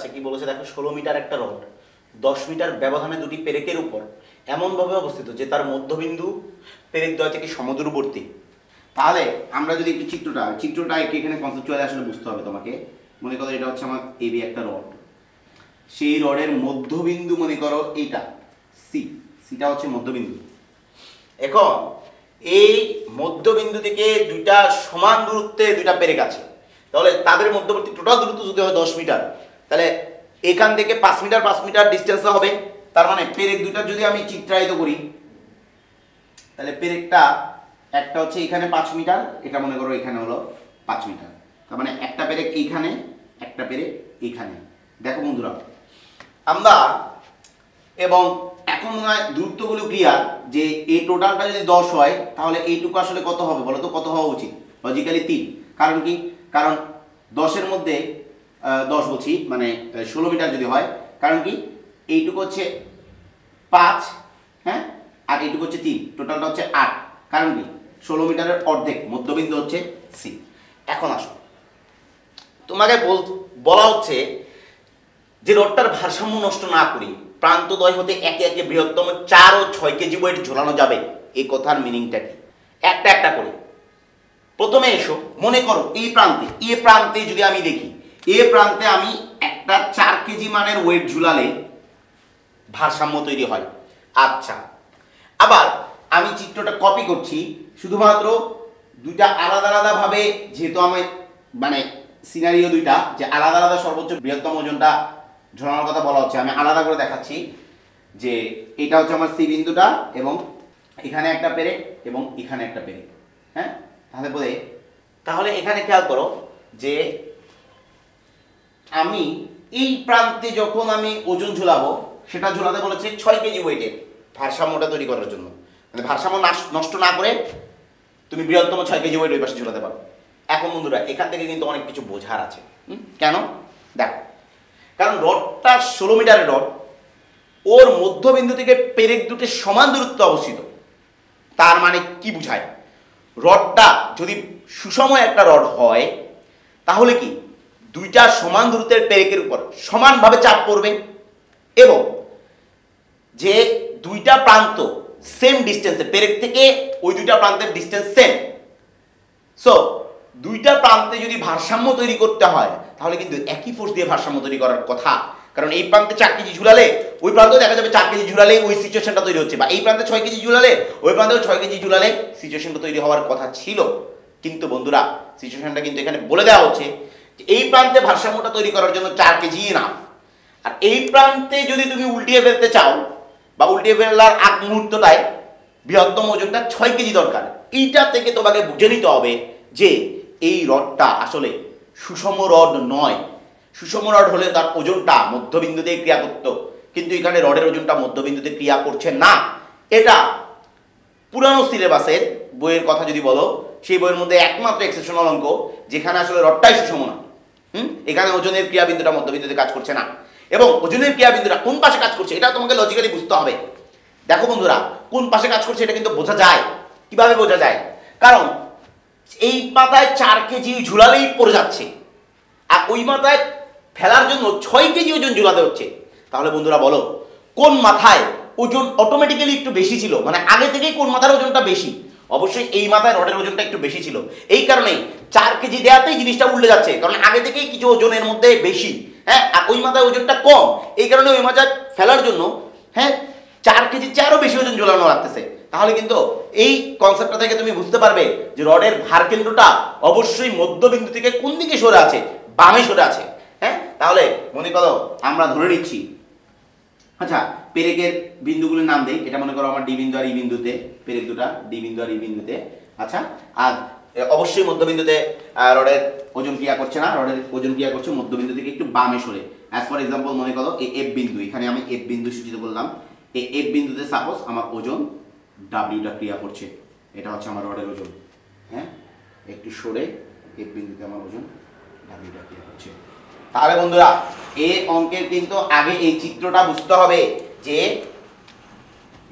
দেখাচ্ছে কি বলেছে দেখো, 16 মিটার একটা রড 10 মিটার ব্যবধানে দুটি পেরেকের উপর এমনভাবে অবস্থিত যে তার মধ্যবিন্দু পেরেক দ্বয় থেকে সমদূরবর্তী। তাহলে আমরা যদি একটু চিত্রটা এখানে কনসেপচুয়ালি আসলে বুঝতে হবে তোমাকে। মনে করো এটা হচ্ছে আমার এবি একটা রড, সেই রডের মধ্যবিন্দু মনে করো এইটা সিটা হচ্ছে মধ্যবিন্দু। এখন এই মধ্যবিন্দু থেকে দুইটা সমান দূরত্বে দুইটা পেরেক আছে, তাহলে তাদের মধ্যবর্তী টোটাল দূরত্ব যদি হয় 10 মিটার, তাহলে এখান থেকে 5 মিটার ডিস্টেন্স হবে। তার মানে পেরেক দুইটা যদি আমি চিত্রায়িত করি, তাহলে পেরেকটা একটা হচ্ছে এখানে 5 মিটার, এটা মনে করো এখানে হলো 5 মিটার। তার মানে একটা পেরেক এইখানে, একটা পেরেক এইখানে। দেখো বন্ধুরা, আমরা এবং এখন মনে হয় দূরত্বগুলো ক্লিয়ার যে এই টোটালটা যদি 10 হয় তাহলে এইটুকু আসলে কত হবে বলো তো? কত হওয়া উচিত? লজিক্যালি 3। কারণ কি? কারণ 10-এর মধ্যে 10 বলছি মানে 16 মিটার যদি হয়, কারণ কি এইটুকু হচ্ছে 5, হ্যাঁ, আর এইটুকু হচ্ছে 3, টোটালটা হচ্ছে 8। কারণ কি 16 মিটারের অর্ধেক, মধ্যবিন্দু হচ্ছে সি। এখন আসো, তোমাকে বলা হচ্ছে যে রডটার ভারসাম্য নষ্ট না করি প্রান্তদ্বয় হতে একে একে বৃহত্তম 4 ও 6 কেজি ওয়েট ঝোলানো যাবে। এই কথার মিনিংটা কি? একটা একটা করে প্রথমে এসো। মনে করো এই প্রান্তে যদি আমি দেখি, এ প্রান্তে আমি একটা 4 কেজি মানের ওয়েট ঝুলালে ভারসাম্য তৈরি হয়। আচ্ছা, আবার আমি চিত্রটা কপি করছি, শুধুমাত্র দুইটা আলাদা আলাদা ভাবে, যেহেতু আমার মানে সিনারিও দুইটা যে আলাদা আলাদা সর্বোচ্চ বৃহত্তম ওজনটা ঝোলানোর কথা বলা হচ্ছে, আমি আলাদা করে দেখাচ্ছি যে এটা হচ্ছে আমার সি বিন্দুটা এবং এখানে একটা পেরেক এবং এখানে একটা পেরেক। হ্যাঁ, তাহলে এখানে খেয়াল করো যে আমি এই প্রান্তে যখন আমি ওজন ঝুলাবো, সেটা ঝুলাতে বলেছে 6 কেজি ওয়েটের, ভারসাম্যটা তৈরি করার জন্য। মানে ভারসাম্য নষ্ট না করে তুমি বৃহত্তম 6 কেজি ওয়েট ওই পাশে ঝুলাতে পারো। এখন বন্ধুরা এখান থেকে কিন্তু অনেক কিছু বোঝার আছে। কেন? দেখো, কারণ রডটা 16 মিটারের রড, ওর মধ্যবিন্দু থেকে পেরেক দুটি সমান দূরত্বে অবস্থিত। তার মানে কি বুঝায়? রডটা যদি সুষম একটা রড হয় তাহলে কি দুইটা সমান দূরত্বের পেরেকের উপর সমানভাবে চাপ পড়বে এবং যে দুইটা প্রান্ত সেম ডিস্টেন্সে, পেরেক থেকে ওই দুইটা প্রান্তের ডিস্টেন্স সেম। সো দুইটা প্রান্তে যদি ভারসাম্য তৈরি করতে হয় তাহলে কিন্তু একই ফোর্স দিয়ে ভারসাম্য তৈরি করার কথা। কারণ এই প্রান্তে 4 কেজি ঝুলালে ওই প্রান্তেও দেখা যাবে 4 কেজি ঝুলালে ওই সিচুয়েশনটা তৈরি হচ্ছে, বা এই প্রান্তে 6 কেজি ঝুলালে ওই প্রান্তেও 6 কেজি ঝুলালে সিচুয়েশনটা তৈরি হওয়ার কথা ছিল। কিন্তু বন্ধুরা সিচুয়েশনটা কিন্তু এখানে বলে দেওয়া হচ্ছে যে এই প্রান্তে ভারসাম্যটা তৈরি করার জন্য 4 কেজি ইনাফ, আর এই প্রান্তে যদি তুমি উল্টিয়ে ফেলতে চাও বা উল্টিয়ে ফেলার আগ মুহূর্তটায় বৃহত্তম ওজনটা 6 কেজি দরকার। এইটা থেকে তোমাকে বুঝে নিতে হবে যে এই রডটা আসলে সুষম রড নয়। সুষম রড হলে তার ওজনটা মধ্যবিন্দুতে ক্রিয়া করত, কিন্তু এখানে রডের ওজনটা মধ্যবিন্দুতে ক্রিয়া করছে না। এটা পুরানো সিলেবাসের বইয়ের কথা যদি বলো, সেই বইয়ের মধ্যে একমাত্র এক্সেপশনাল অঙ্ক যেখানে আসলে রডটাই সুষম না। এখানে ওজনের ক্রিয়াবিন্দুটা মধ্যবিন্দুতে কাজ করছে না, এবং ওজনের ক্রিয়াবিন্দুটা কোন পাশে কাজ করছে এটা তোমাকে লজিক্যালি বুঝতে হবে। দেখো বন্ধুরা, কোন পাশে কাজ করছে এটা কিন্তু বোঝা যায়। কিভাবে বোঝা যায়? কারণ এই মাথায় 4 কেজি ঝুলালেই পড়ে যাচ্ছে, আর ওই মাথায় ফেলার জন্য 6 কেজি ওজন ঝুলাতে হচ্ছে। তাহলে বন্ধুরা বলো, কোন মাথায় ওজন অটোমেটিক্যালি একটু বেশি ছিল? মানে আগে থেকেই কোন মাথার ওজনটা বেশি? অবশ্যই এই মাথায় রডের ওজনটা একটু বেশি ছিল। এই কারণেই 4 কেজি দেওয়াতেই জিনিসটা উল্টে যাচ্ছে, কারণ আগে থেকেই কিছু ওজনের মধ্যে বেশি। হ্যাঁ, আর ওই মাথায় ওজনটা কম, এই কারণে ওই মাথায় ফেলার জন্য 4 কেজির চেয়ে আরও বেশি ওজন ঝোলানো লাগতেছে। তাহলে কিন্তু এই কনসেপ্টটা থেকে তুমি বুঝতে পারবে যে রডের ভার কেন্দ্রটা অবশ্যই মধ্যবিন্দু থেকে কোন দিকে সরে আছে? বামে সরে আছে। হ্যাঁ, তাহলে মনে করো আমরা ধরে নিচ্ছি, আচ্ছা পেরেকের বিন্দুগুলোর নাম দেই। এটা মনে করো আমার ডি বিন্দু আর ই বিন্দুতে, পেরেক দুটা ডি বিন্দু আর ই বিন্দুতে। আচ্ছা, আর অবশ্যই মধ্যবিন্দুতে রডের ওজন ক্রিয়া করছে না, রডের ওজন ক্রিয়া করছে মধ্যবিন্দু থেকে একটু বামে সরে। অ্যাজ ফর এক্সাম্পল মনে করো এই এফ বিন্দু, এখানে আমি এফ বিন্দু সূচিত করলাম। এই এফ বিন্দুতে সাপোজ আমার ওজন ডাব্লিউটা ক্রিয়া করছে, এটা হচ্ছে আমার রডের ওজন। হ্যাঁ, একটু সরে এফ বিন্দুতে আমার ওজন ডাব্লিউটা ক্রিয়া করছে। তাহলে বন্ধুরা এই অঙ্কের কিন্তু আগে এই চিত্রটা বুঝতে হবে যে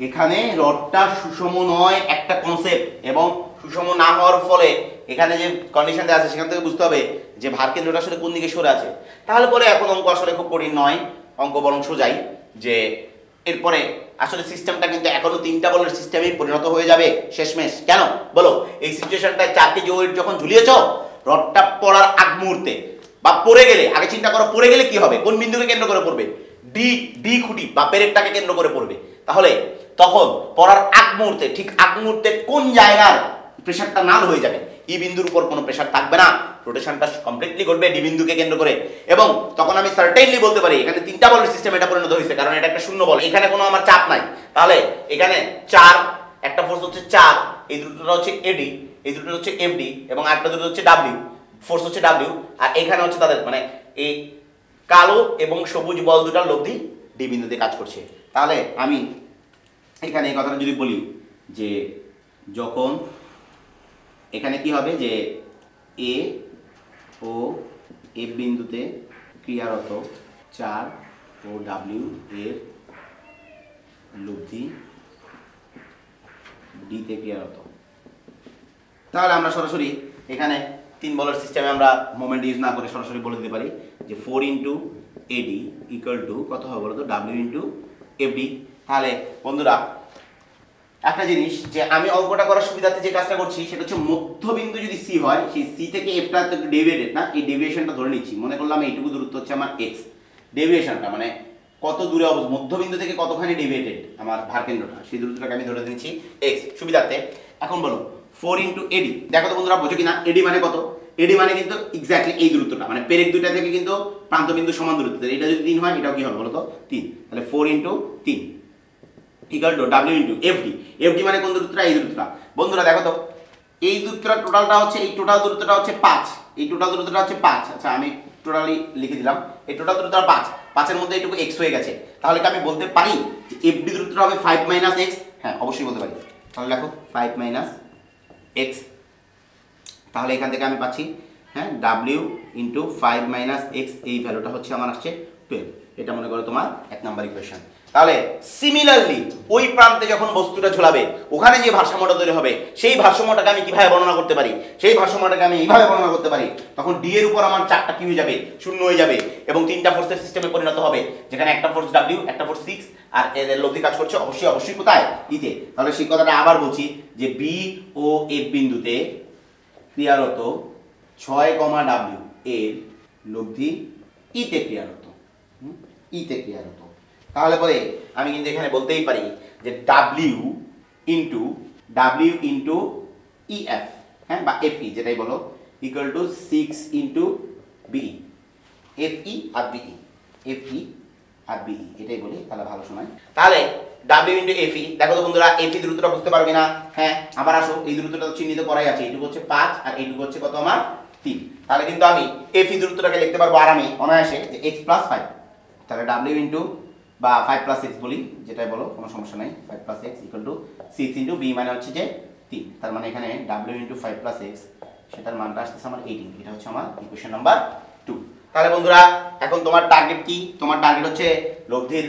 এখানে রডটা সুষম নয় একটা কনসেপ্ট, এবং সুষম না হওয়ার ফলে এখানে যে কন্ডিশন দেওয়া আছে সেখান থেকে বুঝতে হবে যে ভার কেন্দ্রটা আসলে কোন দিকে সরে আছে, তাহলে পরে এখন অঙ্ক আসলে খুব কঠিন নয়, অঙ্ক বরং সোজাই। যে এরপরে আসলে সিস্টেমটা কিন্তু এখনো 3টা বলের সিস্টেমেই পরিণত হয়ে যাবে শেষমেশ। কেন বলো? এই সিচুয়েশনটায় 4 কেজি ওয়েট যখন ঝুলিয়েছ, রডটা পড়ার আগ মুহূর্তে বা পড়ে গেলে, আগে চিন্তা করো পড়ে গেলে কি হবে, কোন বিন্দুকে কেন্দ্র করে পড়বে? ডি খুঁটি বা পেরেকটাকে কেন্দ্র করে পড়বে। তাহলে তখন পড়ার আগ মুহূর্তে, ঠিক আগ মুহূর্তে কোন জায়গার প্রেসারটা নাল হয়ে যাবে, ই বিন্দুর উপর কোনো প্রেসার থাকবে না, রোটেশনটা কমপ্লিটলি ঘটবে ডি বিন্দুকে কেন্দ্র করে। এবং তখন আমি সার্টেনলি বলতে পারি এখানে 3টা বলের সিস্টেম এটা পরিণত হয়েছে, কারণ এটা একটা শূন্য বল, এখানে কোনো আমার চাপ নাই। তাহলে এখানে 4, একটা ফোর্স হচ্ছে 4, এই দুটোটা হচ্ছে এডি, এই দুটো হচ্ছে এফডি, এবং আরেকটা দুটো হচ্ছে ডাব্লিউ, ফোর্স হচ্ছে ডাব্লিউ, আর এখানে হচ্ছে তাদের মানে এই কালো এবং সবুজ বল দুটার লব্ধি ডি বিন্দুতে কাজ করছে। তাহলে আমি এখানে এই কথাটা যদি বলি যে যখন এখানে কি হবে যে এ ও এফ বিন্দুতে ক্রিয়ারত 4 ও ডাব্লিউ এর লব্ধি ডিতে ক্রিয়ারত, তাহলে আমরা সরাসরি এখানে 3 বলের সিস্টেমে আমরা মোমেন্ট ইউজ না করে সরাসরি বলে দিতে পারি যে 4 ইন্টু এডি ইকুয়াল টু কত হবে বলো তো, ডাব্লিউ ইন্টু এফডি। তাহলে বন্ধুরা একটা জিনিস যে আমি অঙ্কটা করার সুবিধাতে যে কাজটা করছি সেটা হচ্ছে মধ্যবিন্দু যদি সি হয়, সেই সি থেকে এফটা একটু ডেভিয়েটেড না, এই ডেভিয়েশনটা ধরে নিচ্ছি, মনে করলাম এইটুকু দূরত্ব হচ্ছে আমার এক্স, ডেভিয়েশনটা মানে কত দূরে অবস্থা, মধ্যবিন্দু থেকে কতখানি ডেভিয়েটেড আমার ভার কেন্দ্রটা, সেই দূরত্বটাকে আমি ধরে নিচ্ছি এক্স সুবিধাতে। এখন বলো 4 ইন্টু এডি, দেখো তো বন্ধুরা বোঝো কিনা, এডি মানে কত? এডি মানে কিন্তু এক্স্যাক্টলি এই দূরত্বটা, মানে পেরেক দুইটা থেকে কিন্তু প্রান্তবিন্দু সমান দূরত্ব, এটা যদি 3 হয় এটাও কি হবে বলো তো 3, তাহলে 4 into 3 equal to W into FD. FD মানে কোন দূরত্বটা? এই দূরত্বটা। বন্ধুরা দেখো তো এই দূরত্বটা টোটালটা হচ্ছে, এই টোটাল দূরত্বটা হচ্ছে 5, এই টোটাল দূরত্বটা হচ্ছে 5। আচ্ছা আমি টোটালি লিখে দিলাম, এই টোটাল দূরত্বটা 5, 5 এর মধ্যে এইটুকু x হয়ে গেছে। তাহলে কি আমি বলতে পারি যে এফডি দূরত্বটা হবে 5 মাইনাস x? হ্যাঁ অবশ্যই বলতে পারি। তাহলে দেখো 5 মাইনাস x, তাহলে এখান থেকে আমি পাচ্ছি হ্যাঁ ডাব্লিউ ইন্টু 5 মাইনাস x, এই ভ্যালুটা হচ্ছে আমার আসছে 12। এটা মনে করো তোমার 1 নাম্বার ইকুয়েশন। তাহলে সিমিলারলি ওই প্রান্তে যখন বস্তুটা ঝোলাবে ওখানে যে ভারসাম্যটা তৈরি হবে, সেই ভারসাম্যটাকে আমি কিভাবে বর্ণনা করতে পারি? সেই ভারসাম্যটাকে আমি এইভাবে বর্ণনা করতে পারি, তখন ডি এর উপর আমার চারটা কি হয়ে যাবে? শূন্য হয়ে যাবে, এবং 3টা ফোর্সের সিস্টেমে পরিণত হবে, যেখানে একটা ফোর্স ডাব্লিউ, একটা ফোর্স 6, আর এদের লব্ধি কাজ করছে অবশ্যই কোথায়? ইতে। তাহলে সেই কথাটা আবার বলছি যে বি ও এফ বিন্দুতে ক্রিয়ারত 6, ডাব্লিউ এর লব্ধি ইতে ক্রিয়ারত, ইতে ক্রিয়ারত। তাহলে পরে আমি কিন্তু এখানে বলতেই পারি যে ডাব্লিউ ইন্টু ইএফ, হ্যাঁ বা এফই যেটাই বলো, equal to 6 into BE, FE আর বিই, এফই আর বিই এটাই বলি, তাহলে ভালো শোনায়। তাহলে ডাব্লিউ ইন্টু এফই, দেখো তো বন্ধুরা এফই দূরত্বটা বুঝতে পারবে না? হ্যাঁ আবার আসো, এই দূরত্বটা তো চিহ্নিত করাই আছে, এইটুকু হচ্ছে 5 আর এইটুকু হচ্ছে কত আমার 3। তাহলে কিন্তু আমি এফই দূরত্বটাকে লিখতে পারবো আরামে অনায়াসে যে x প্লাস 5, তাহলে ডাব্লিউ ইন্টু বা 5 প্লাস x বলি, যেটাই বলো কোনো সমস্যা নাই, 5 plus x equal to 6 into B মানে হচ্ছে যে 3, তার মানে এখানে ডাব্লিউ ইন্টু 5 প্লাস x সেটার মানটা আসতেছে আমার 18, এটা হচ্ছে আমার ইকুয়েশন নাম্বার 2। তাহলে বন্ধুরা এখন তোমার টার্গেট কি? তোমার টার্গেট হচ্ছে লব্ধির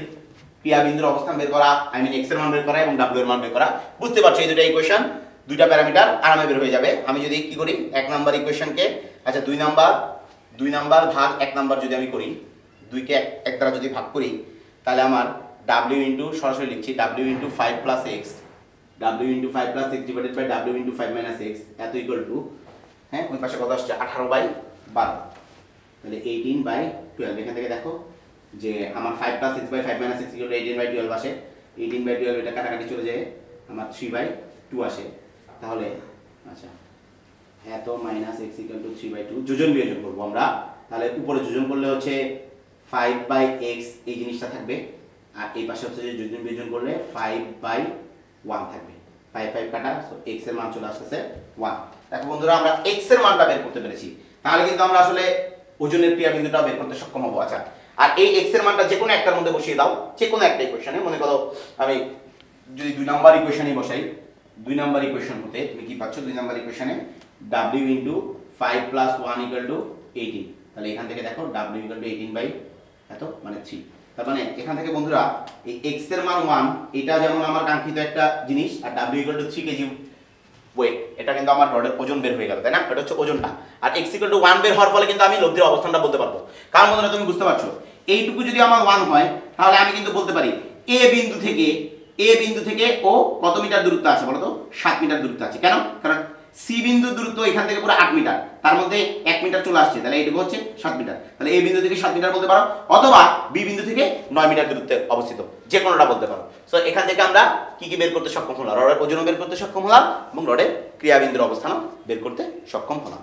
ক্রিয়াবিন্দুর অবস্থান বের করা, আই মিন x এর মান বের করা এবং w এর মান বের করা। বুঝতে পারছো এই দুটো ইকুয়েশন, দুইটা প্যারামিটার আরামে বের হয়ে যাবে। আমি যদি কি করি 1 নাম্বার ইকুয়েশনকে, আচ্ছা 2 নাম্বার ভাগ 1 নাম্বার যদি আমি করি, 2 কে 1 দ্বারা যদি ভাগ করি, তাহলে আমার w ইন্টু সরাসরি লিখছি w into 5 plus x, w into 5 plus x divided by w into 5 minus x এত ইকুয়াল টু, হ্যাঁ ওই পাশে কত আসছে 18/12, তাহলে 18/12। এখান থেকে দেখো যে আমার 5 plus x by 5 minus x equal to 18/12 আসে, 18/12 এটা কাটাকাটি চলে যায় আমার 3/2 আসে। তাহলে আচ্ছা এত মাইনাস x ইকুয়াল টু 3/2, যোজন বিয়োজন করব আমরা, তাহলে উপরে যোজন করলে হচ্ছে 5/x এই জিনিসটা থাকবে, আর এই পাশে হচ্ছে যে যোজন বিয়োজন করলে 5/1 থাকবে, 5 কাটা, সো x এর মান চলে আসছে 1। দেখো বন্ধুরা আমরা x এর মানটা বের করতে পেরেছি, তাহলে কিন্তু আমরা আসলে ওজনের ক্রিয়াবিন্দুটা বের করতে সক্ষম হব। আচ্ছা আর এই x এর মানটা যে কোনো একটার মধ্যে বসিয়ে দাও, যে কোনো একটা ইকুয়েশনে, মনে করো আমি যদি 2 নাম্বার ইকুয়েশনে বসাই, 2 নাম্বার ইকুয়েশন হতে তুমি কি পাচ্ছ? 2 নাম্বার ইকুয়েশনে w into 5 plus 1 equal to 18, তাহলে এখান থেকে দেখো w ইকুয়াল টু 18 বাই এত মানে 3। তার মানে এখান থেকে বন্ধুরা এই x এর মান 1, এটা যেমন আমার কাঙ্ক্ষিত একটা জিনিস, আর w equal to 3 KG weight, এটা এটা কিন্তু আমার রডের ওজন বের হয়ে গেল, তাই না? এটা হচ্ছে ওজনটা। আর x = 1 বের হওয়ার ফলে কিন্তু আমি লব্ধির অবস্থানটা বলতে পারবো। কারণ বন্ধুরা তুমি বুঝতে পারছো, এইটুকু যদি আমার 1 হয় তাহলে আমি কিন্তু বলতে পারি এ বিন্দু থেকে ও কত মিটার দূরত্ব আছে বলো তো? 7 মিটার দূরত্ব আছে। কেন? কারণ সি বিন্দুর দূরত্ব এখান থেকে পুরো 8 মিটার, তার মধ্যে 1 মিটার চলে আসছে, তাহলে এইটুকু হচ্ছে 7 মিটার। তাহলে এ বিন্দু থেকে 7 মিটার বলতে পারো, অথবা বি বিন্দু থেকে 9 মিটার দূরত্বে অবস্থিত, যে কোনোটা বলতে পারো। সো এখান থেকে আমরা কি কি বের করতে সক্ষম হলাম? রডের ওজনও বের করতে সক্ষম হলাম এবং রডের ক্রিয়াবিন্দুর অবস্থানও বের করতে সক্ষম হলাম।